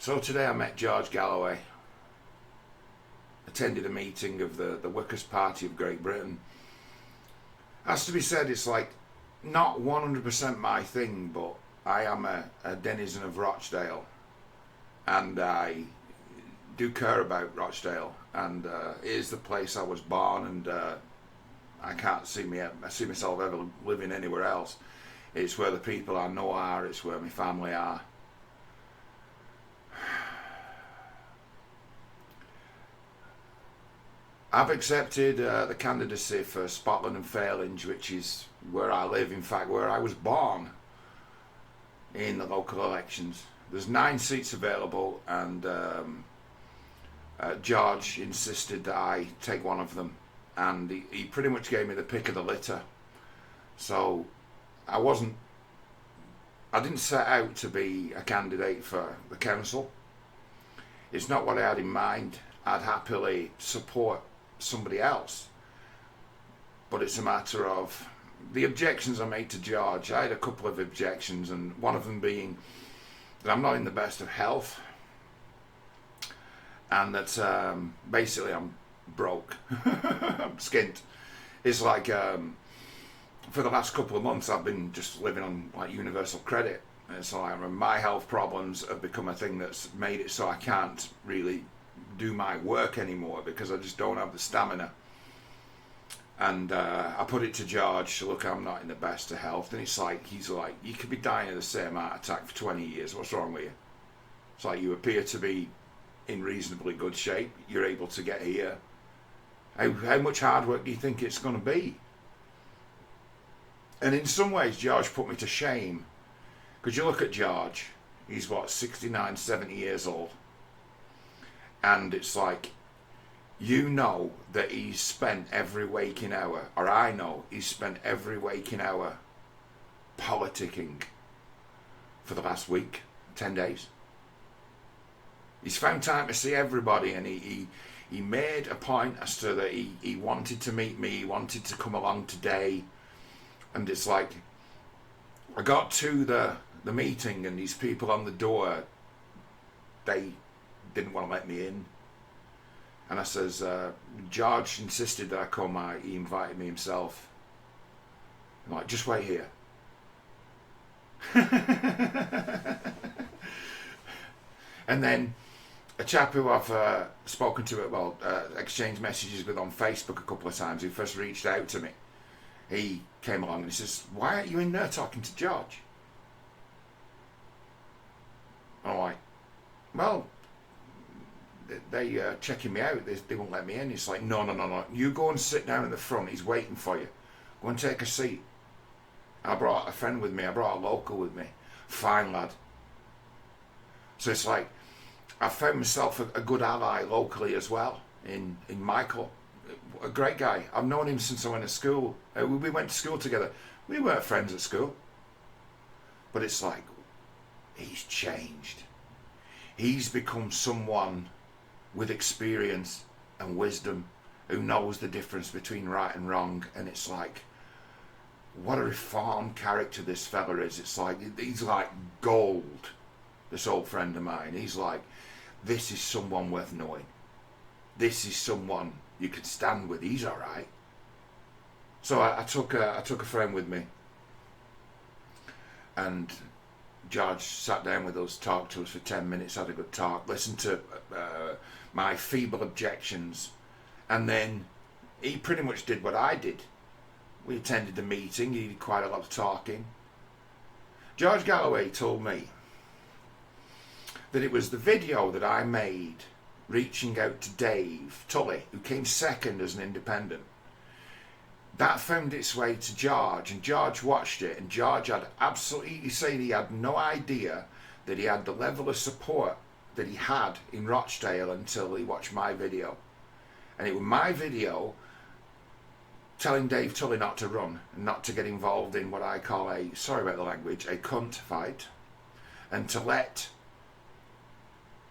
So today I met George Galloway, attended a meeting of the Workers' Party of Great Britain. Has to be said, it's like not 100% my thing, but I am a denizen of Rochdale, and I do care about Rochdale, and it is the place I was born, and I can't see myself ever living anywhere else. It's where the people I know are, it's where my family are. I've accepted the candidacy for Scotland and Fairlinge, which is where I live, in fact where I was born, in the local elections. There's 9 seats available, and George insisted that I take one of them, and he pretty much gave me the pick of the litter. So I didn't set out to be a candidate for the council. It's not what I had in mind. I'd happily support somebody else, but it's a matter of the objections I made to George. I had a couple of objections, and one of them being that I'm not in the best of health, and that basically I'm broke. I'm skint. It's like for the last couple of months I've been just living on like universal credit, and so my health problems have become a thing that's made it so I can't really do my work anymore because I just don't have the stamina. And I put it to George, look, I'm not in the best of health, and he's like, you could be dying of the same heart attack for 20 years, what's wrong with you? It's like, you appear to be in reasonably good shape, you're able to get here, how much hard work do you think it's going to be? And in some ways George put me to shame, because you look at George, he's what, 69, 70 years old, and it's like, you know that he's spent every waking hour, or I know he's spent every waking hour politicking for the last week, 10 days. He's found time to see everybody, and he made a point as to that he wanted to meet me, he wanted to come along today. And it's like, I got to the meeting, and these people on the door, they didn't want to let me in. And I says, George insisted that I come. He invited me himself. I'm like, just wait here. And then a chap who I've spoken to, exchanged messages with on Facebook a couple of times, who first reached out to me, he came along and he says, why aren't you in there talking to George? I'm like, well, they checking me out, they won't let me in. He's like, no, you go and sit down in the front, he's waiting for you, go and take a seat. I brought a friend with me, I brought a local with me, fine lad. So it's like, I found myself a good ally locally as well, in Michael, a great guy. I've known him since I went to school. We went to school together. We weren't friends at school, but it's like, he's changed. He's become someone with experience and wisdom, who knows the difference between right and wrong. And it's like, what a reformed character this fella is. It's like, he's like gold, this old friend of mine. He's like, this is someone worth knowing. This is someone you could stand with. He's all right. So I took a friend with me, and George sat down with us, talked to us for 10 minutes, had a good talk, listened to my feeble objections, and then he pretty much did what I did. We attended the meeting, he did quite a lot of talking. George Galloway told me that it was the video that I made reaching out to Dave Tully, who came second as an independent, that found its way to George, and George watched it, and George had absolutely, he said he had no idea that he had the level of support that he had in Rochdale until he watched my video. And it was my video telling Dave Tully not to run, and not to get involved in what I call a, sorry about the language, a cunt fight, and to let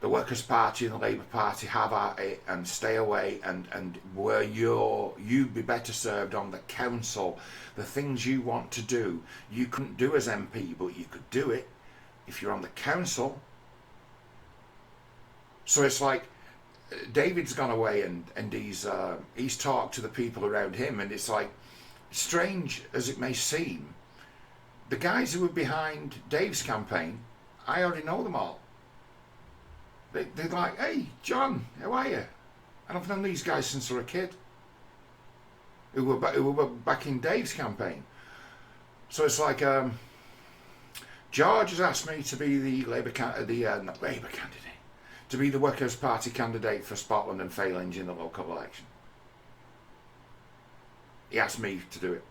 the Workers' Party and the Labour Party have at it and stay away, and where you'd be better served on the council. The things you want to do, you couldn't do as MP, but you could do it if you're on the council. So it's like David's gone away and he's talked to the people around him, and it's like, strange as it may seem, the guys who were behind Dave's campaign, I already know them all. They're like, hey, John, how are you? And I've known these guys since I was a kid, who were back in Dave's campaign. So it's like, George has asked me to be the not Labour candidate, to be the Workers' Party candidate for Scotland and Fairlands in the local election. He asked me to do it.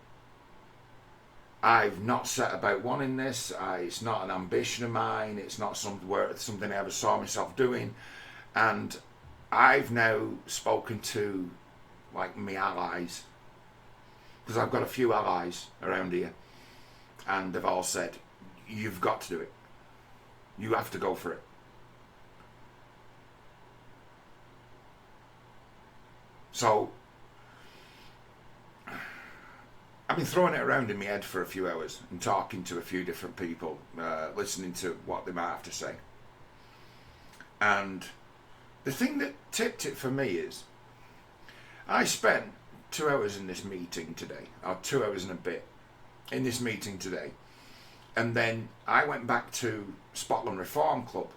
I've not set about wanting this. It's not an ambition of mine. It's not something I ever saw myself doing. And I've now spoken to, like, my allies, because I've got a few allies around here, and they've all said, you've got to do it. You have to go for it. So I've been throwing it around in my head for a few hours and talking to a few different people, listening to what they might have to say. And the thing that tipped it for me is, I spent 2 hours in this meeting today, or 2 hours and a bit in this meeting today, and then I went back to Scotland Reform Club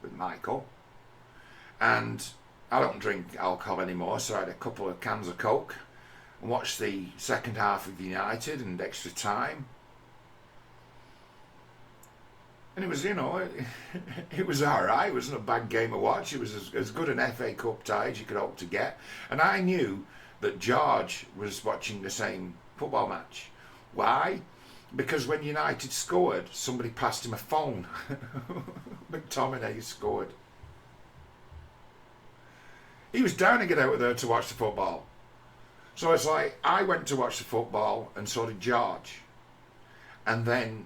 with Michael, and I don't drink alcohol anymore, so I had a couple of cans of Coke and watched the second half of United and Extra Time. And it was, it was alright. It wasn't a bad game to watch. It was as good an FA Cup tie as you could hope to get. And I knew that George was watching the same football match. Why? Because when United scored, somebody passed him a phone. McTominay scored. He was down to get out of there to watch the football. So it's like, I went to watch the football, and so did George. And then,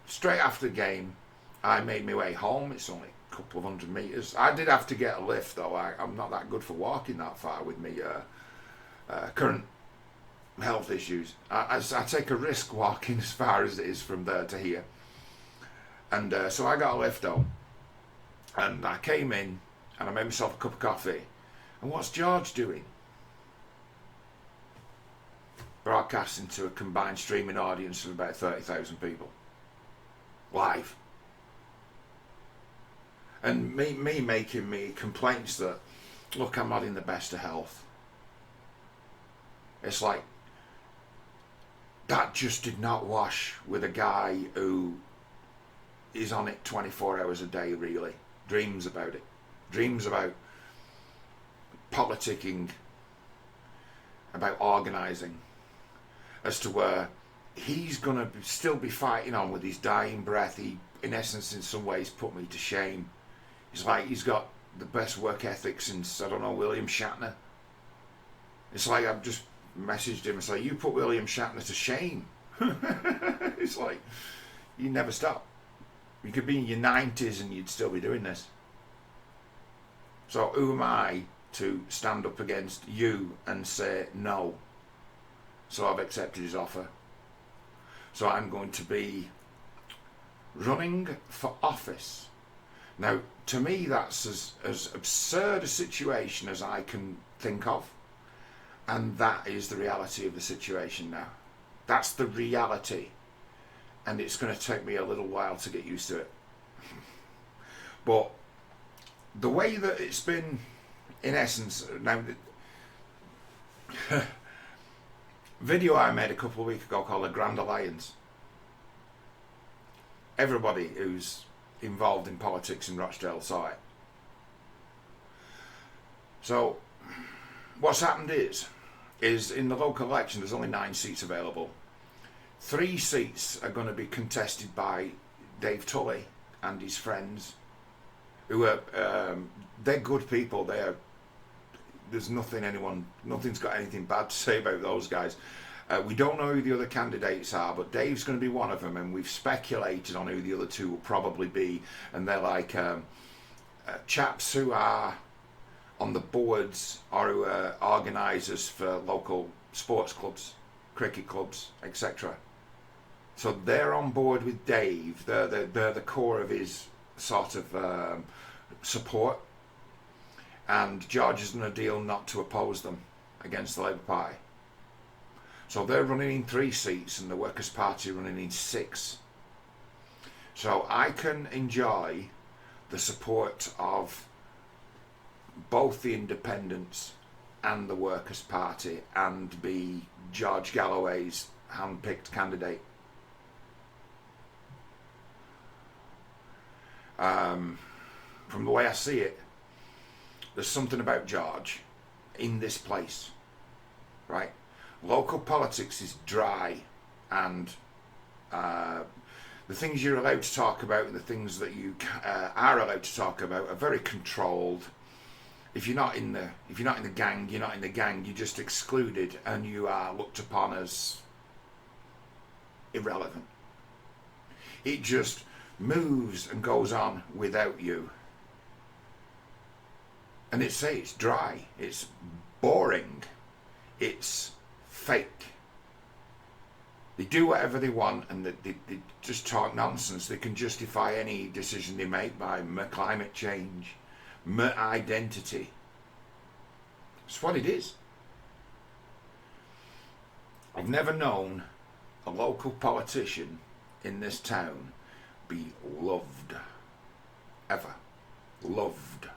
straight after the game, I made my way home. It's only a couple of 100 metres. I did have to get a lift, though. I'm not that good for walking that far with me current health issues. I take a risk walking as far as it is from there to here. And so I got a lift home. And I came in, and I made myself a cup of coffee. And what's George doing? Broadcasting to a combined streaming audience of about 30,000 people. Live. And me making me complaints that, look, I'm not in the best of health. It's like, that just did not wash with a guy who is on it 24 hours a day, really. Dreams about it. Dreams about politicking, about organising, as to where he's going to still be fighting on with his dying breath. He, in essence, in some ways, put me to shame. It's like he's got the best work ethic since, I don't know, William Shatner. It's like I've just messaged him and said, you put William Shatner to shame. It's like, you never stop. You could be in your 90s and you'd still be doing this. So who am I to stand up against you and say no? So I've accepted his offer. So I'm going to be running for office. Now, to me, that's as absurd a situation as I can think of. And that is the reality of the situation now. That's the reality. And it's going to take me a little while to get used to it. But the way that it's been, in essence, now, video I made a couple of weeks ago called The Grand Alliance. Everybody who's involved in politics in Rochdale saw it. So what's happened is in the local election there's only 9 seats available. 3 seats are going to be contested by Dave Tully and his friends, who are they're good people. There's nothing's got anything bad to say about those guys. We don't know who the other candidates are, but Dave's going to be one of them, and we've speculated on who the other 2 will probably be. And they're like chaps who are on the boards or who are organisers for local sports clubs, cricket clubs, etc. So they're on board with Dave. They're the core of his sort of support, and George has done a deal not to oppose them against the Labour Party. So they're running in 3 seats and the Workers' Party running in 6. So I can enjoy the support of both the Independents and the Workers' Party and be George Galloway's hand-picked candidate. From the way I see it, there's something about George in this place, right? Local politics is dry, and the things you're allowed to talk about and the things that you are allowed to talk about are very controlled. If you're not in the gang, you're not in the gang. You're just excluded, and you are looked upon as irrelevant. It just moves and goes on without you. And it's dry, it's boring, it's fake. They do whatever they want, and they just talk nonsense. They can justify any decision they make by climate change, identity. It's what it is. I've never known a local politician in this town be loved. Ever. Loved.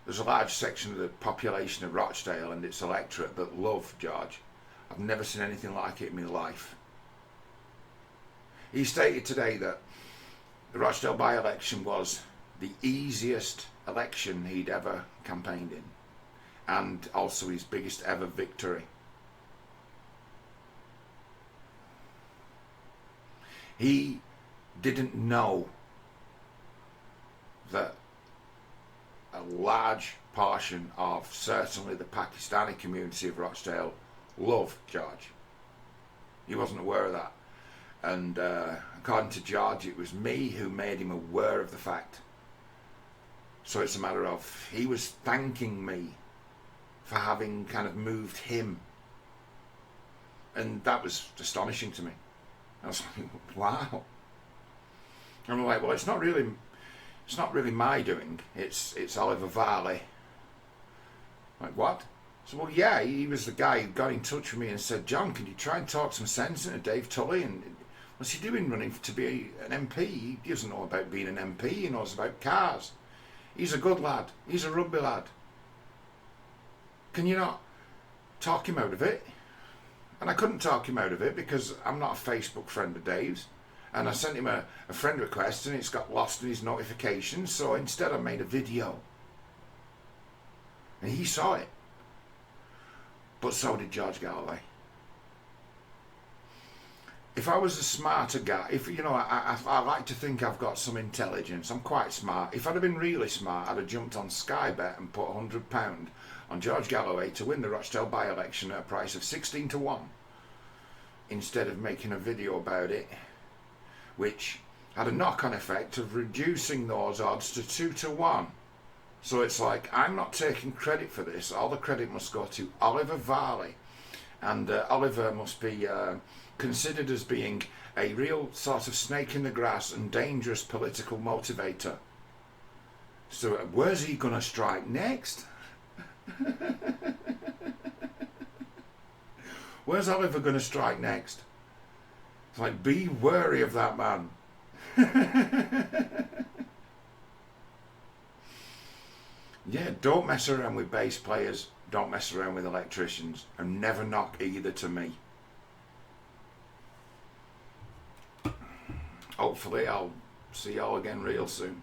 There's a large section of the population of Rochdale and its electorate that love George. I've never seen anything like it in my life. He stated today that the Rochdale by-election was the easiest election he'd ever campaigned in, and also his biggest ever victory. He didn't know that a large portion of certainly the Pakistani community of Rochdale love George. He wasn't aware of that. And according to George, it was me who made him aware of the fact. So it's a matter of, he was thanking me for having kind of moved him. And that was astonishing to me. I was like, wow. And I'm like, well, it's not really my doing. It's Oliver Varley. Like, what? So, well, yeah, he was the guy who got in touch with me and said, John, can you try and talk some sense into Dave Tully? And what's he doing running to be an MP? He doesn't know about being an MP. He knows about cars. He's a good lad. He's a rugby lad. Can you not talk him out of it? And I couldn't talk him out of it because I'm not a Facebook friend of Dave's. And I sent him a friend request and it's got lost in his notifications. So instead I made a video. And he saw it. But so did George Galloway. If I was a smarter guy, I like to think I've got some intelligence. I'm quite smart. If I'd have been really smart, I'd have jumped on Sky Bet and put £100 on George Galloway to win the Rochdale by-election at a price of 16 to 1. Instead of making a video about it, which had a knock-on effect of reducing those odds to 2 to 1. So it's like, I'm not taking credit for this. All the credit must go to Oliver Varley. And Oliver must be considered as being a real sort of snake in the grass and dangerous political motivator. So where's he going to strike next? Where's Oliver going to strike next? It's like, be wary of that man. Yeah, don't mess around with bass players, don't mess around with electricians, and never knock either to me. Hopefully I'll see y'all again real soon.